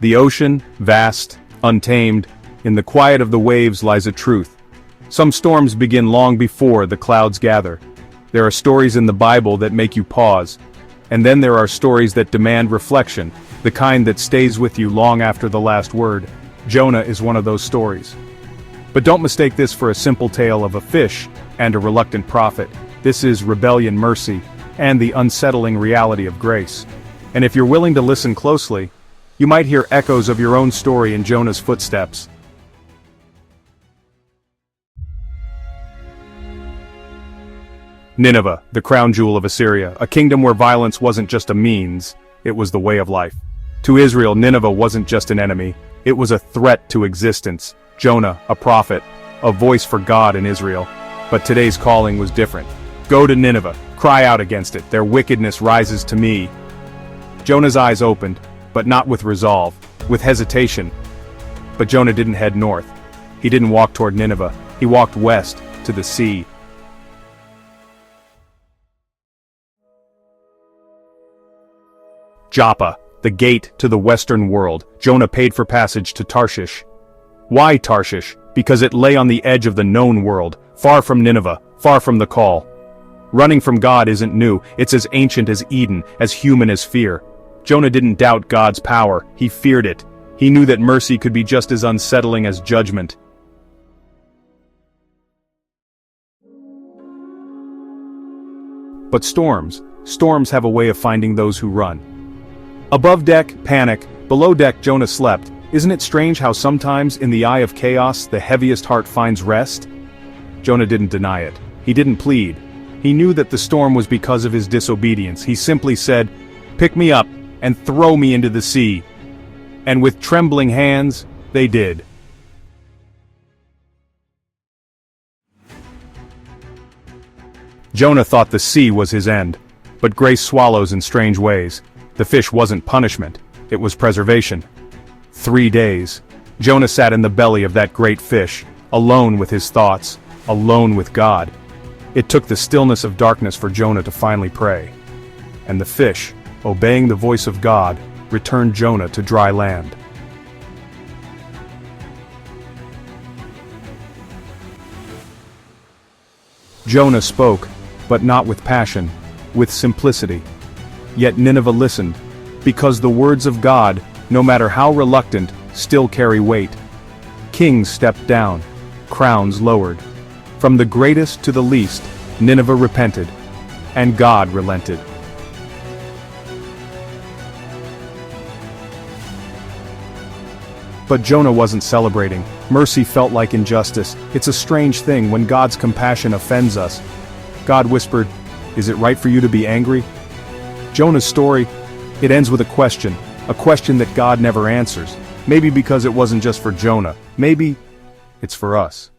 The ocean, vast, untamed, in the quiet of the waves lies a truth. Some storms begin long before the clouds gather. There are stories in the Bible that make you pause. And then there are stories that demand reflection, the kind that stays with you long after the last word. Jonah is one of those stories. But don't mistake this for a simple tale of a fish and a reluctant prophet. This is rebellion, mercy, and the unsettling reality of grace. And if you're willing to listen closely, you might hear echoes of your own story in Jonah's footsteps. Nineveh, the crown jewel of Assyria, a kingdom where violence wasn't just a means, it was the way of life. To Israel, Nineveh wasn't just an enemy, it was a threat to existence. Jonah, a prophet, a voice for God in Israel. But today's calling was different. Go to Nineveh, cry out against it, their wickedness rises to me. Jonah's eyes opened, but not with resolve, with hesitation. But Jonah didn't head north. He didn't walk toward Nineveh, he walked west, to the sea. Joppa, the gate to the western world. Jonah paid for passage to Tarshish. Why Tarshish? Because it lay on the edge of the known world, far from Nineveh, far from the call. Running from God isn't new, it's as ancient as Eden, as human as fear. Jonah didn't doubt God's power, he feared it. He knew that mercy could be just as unsettling as judgment. But storms have a way of finding those who run. Above deck, panic. Below deck, Jonah slept. Isn't it strange how sometimes, in the eye of chaos, the heaviest heart finds rest? Jonah didn't deny it. He didn't plead. He knew that the storm was because of his disobedience. He simply said, "Pick me up and throw me into the sea." And with trembling hands, they did. Jonah thought the sea was his end. But grace swallows in strange ways. The fish wasn't punishment, it was preservation. 3 days. Jonah sat in the belly of that great fish, alone with his thoughts, alone with God. It took the stillness of darkness for Jonah to finally pray. And the fish, obeying the voice of God, returned Jonah to dry land. Jonah spoke, but not with passion, with simplicity. Yet Nineveh listened, because the words of God, no matter how reluctant, still carry weight. Kings stepped down, crowns lowered. From the greatest to the least, Nineveh repented, and God relented. But Jonah wasn't celebrating. Mercy felt like injustice. It's a strange thing when God's compassion offends us. God whispered, "Is it right for you to be angry?" Jonah's story, it ends with a question that God never answers. Maybe because it wasn't just for Jonah. Maybe it's for us.